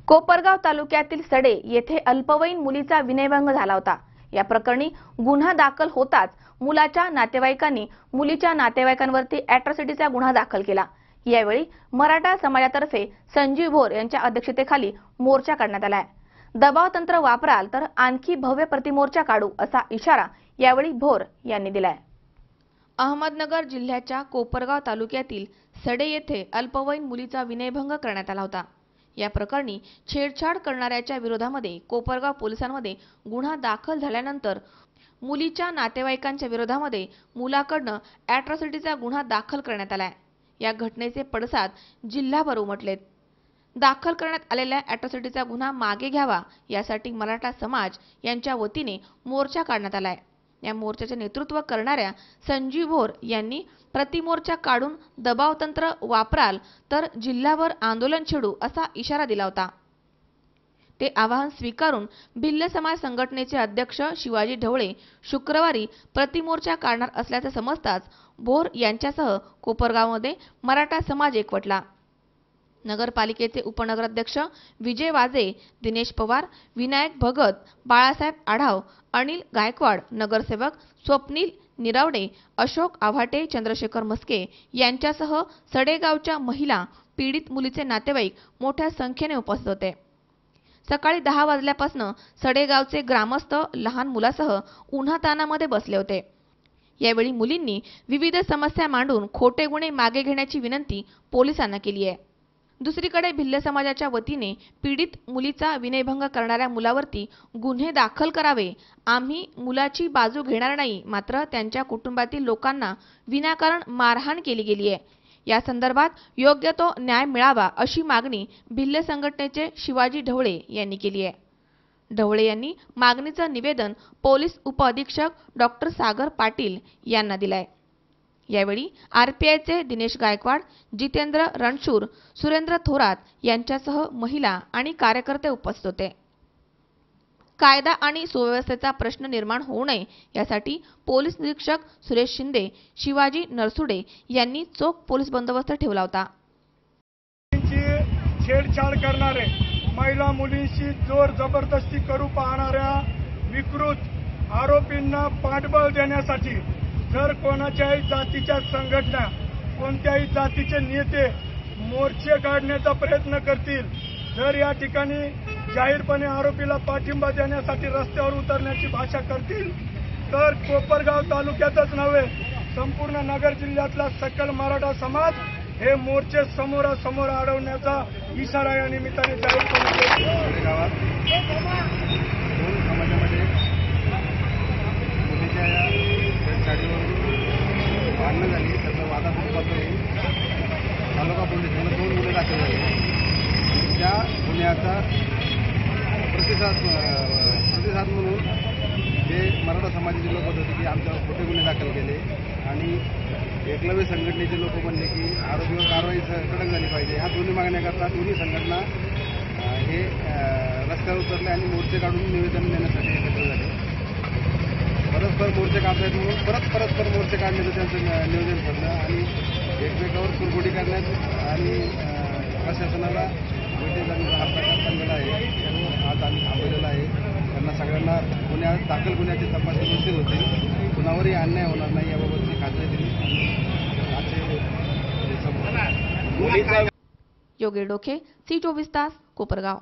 कोपरगाव तालुक्यातील सडे येथे अल्पवयीन मुलीचा विनयभंग झाला होता। या प्रकरणी गुन्हा दाखल होताच मुलाच्या नातेवाईकांनी मुलीच्या नातेवाईकांवरती अॅट्रॉसिटीचा गुन्हा दाखल केला। यावेळी मराठा समाजातर्फे संजीव भोर यांच्या अध्यक्षतेखाली मोर्चा काढण्यात आला आहे। दबाव तंत्र वापराल तर आणखी भव्य प्रतिमोर्चा काढू असा इशारा यावेळी भोर यांनी दिलाय। अहमदनगर जिल्ह्याच्या कोपरगाव तालुक्यातील सडे येथे अल्पवयीन मुलीचा विनयभंग करण्यात आला होता। या प्रकरणी छेडछाड करणाऱ्याच्या विरोधामध्ये कोपरगाव पोलिसांमध्ये गुन्हा दाखल झाल्यानंतर मुलीच्या नातेवाईकांच्या विरोधामध्ये मुलाकडनं अॅट्रॉसिटीचा गुन्हा दाखल करण्यात आलाय। या घटनेचे पडसाद जिल्हाभर उमटलेत। दाखल करण्यात आलेल्या अॅट्रॉसिटीचा गुन्हा मागे घ्यावा यासाठी मराठा समाज यांच्या वतीने मोर्चा काढण्यात आलाय। या मोर्चाचे नेतृत्व करणाऱ्या संजीव भोर यांनी प्रतिमोर्चा काढून दबाव तंत्र वापराल तर जिल्हाभर आंदोलन छेडू असा इशारा दिला होता। ते आवाहन स्वीकारून भिल्ल समाज संघटनेचे अध्यक्ष शिवाजी ढवळे शुक्रवारी प्रतिमोर्चा काढणार असल्याचे समजताच भोर यांच्यासह कोपरगावमध्ये मराठा समाज एकवटला। नगरपालिकेचे उपनगराध्यक्ष विजय वाजे, दिनेश पवार, विनायक भगत, बाळासाहेब आढाव, अनिल गायकवाड, नगरसेवक स्वप्नील निरावडे, अशोक आव्हाटे, चंद्रशेखर मस्के यांच्यासह सडेगावच्या महिला, पीडित मुलीचे नातेवाईक मोठ्या संख्येने उपस्थित होते। सकाळी 10 वाजल्यापासून सडेगावचे ग्रामस्थ लहान मुलासह उन्हातानामध्ये बसले होते। यावेळी मुलींनी विविध समस्या मांडून खोटे गुन्हे मागे घेण्याची विनंती पोलिसांना केली आहे। दुसरीकडे भिल्ल समाजाच्या वतीने पीडित मुलीचा विनयभंग करणाऱ्या मुलावरती गुन्हे दाखल करावे, आम्ही मुलाची बाजू घेणार नाही, मात्र त्यांच्या कुटुंबातील लोकांना विनाकारण मारहाण केली गेली आहे, या संदर्भात योग्य तो न्याय मिळावा अशी मागणी भिल्ल संघटनेचे शिवाजी ढवळे यांनी केली आहे। ढवळे यांनी मागणीचं निवेदन पोलीस उपअधीक्षक डॉक्टर सागर पाटील यांना दिलंय। यावेळी आरपीआयचे दिनेश गायकवाड, जितेंद्र रणशूर, सुरेंद्र थोरात यांच्यासह महिला आणि कार्यकर्ते उपस्थित होते। कायदा आणि सुव्यवस्थेचा प्रश्न निर्माण होऊ नये यासाठी पोलीस निरीक्षक सुरेश शिंदे, शिवाजी नरसुडे यांनी चोख पोलीस बंदोबस्त ठेवला होता। छेडछाड करणारे, महिला मुलींशी जोर जबरदस्ती करू पाहणाऱ्या विकृत आरोपींना पाठबळ देण्यासाठी जर कोणाच्याही जातीच्या संघटना, कोणत्याही जातीचे नेते मोर्चे काढण्याचा प्रयत्न करतील, जर या ठिकाणी जाहीरपणे आरोपीला पाठिंबा देण्यासाठी रस्त्यावर उतरण्याची भाषा करतील तर कोपरगाव तालुक्यातच नव्हे संपूर्ण नगर जिल्ह्यातला सकल मराठा समाज हे मोर्चे समोरासमोर अडवण्याचा इशारा या निमित्ताने जाहीरपणे भांडणं झाली, त्याचा वादाचा तालुका पोलिसांना 2 गुन्हे दाखल झाले। त्या गुन्ह्याचा प्रतिसाद म्हणून जे मराठा समाजाचे लोक होते की आमच्यावर खोटे गुन्हे दाखल केले आणि एकलव्य संघटनेचे लोक म्हणले की आरोपीवर कारवाई कडक झाली पाहिजे। ह्या दोन्ही मागण्याकरता दोन्ही संघटना हे रस्त्यावर उतरले आणि मोर्चे काढून निवेदन देण्यासाठी एकत्र झाले। परस्पर मोर्चे काढण्यात म्हणून परस्पर मोर्चे काढण्याचं त्यांचं नियोजन ठरलं आणि एकमेकावर कुरघोडी करण्यात आणि प्रशासनाला भेटे जाण्याचा हा प्रकार चाललेला आहे। आज आम्ही थांबवलेला आहे। त्यांना सगळ्यांना दाखल गुन्ह्याचे तपास व्यवस्थित होतील, कुणावरही अन्याय होणार नाही याबाबतची खात्री दिली। योगेश डोके, C24 तास, कोपरगाव।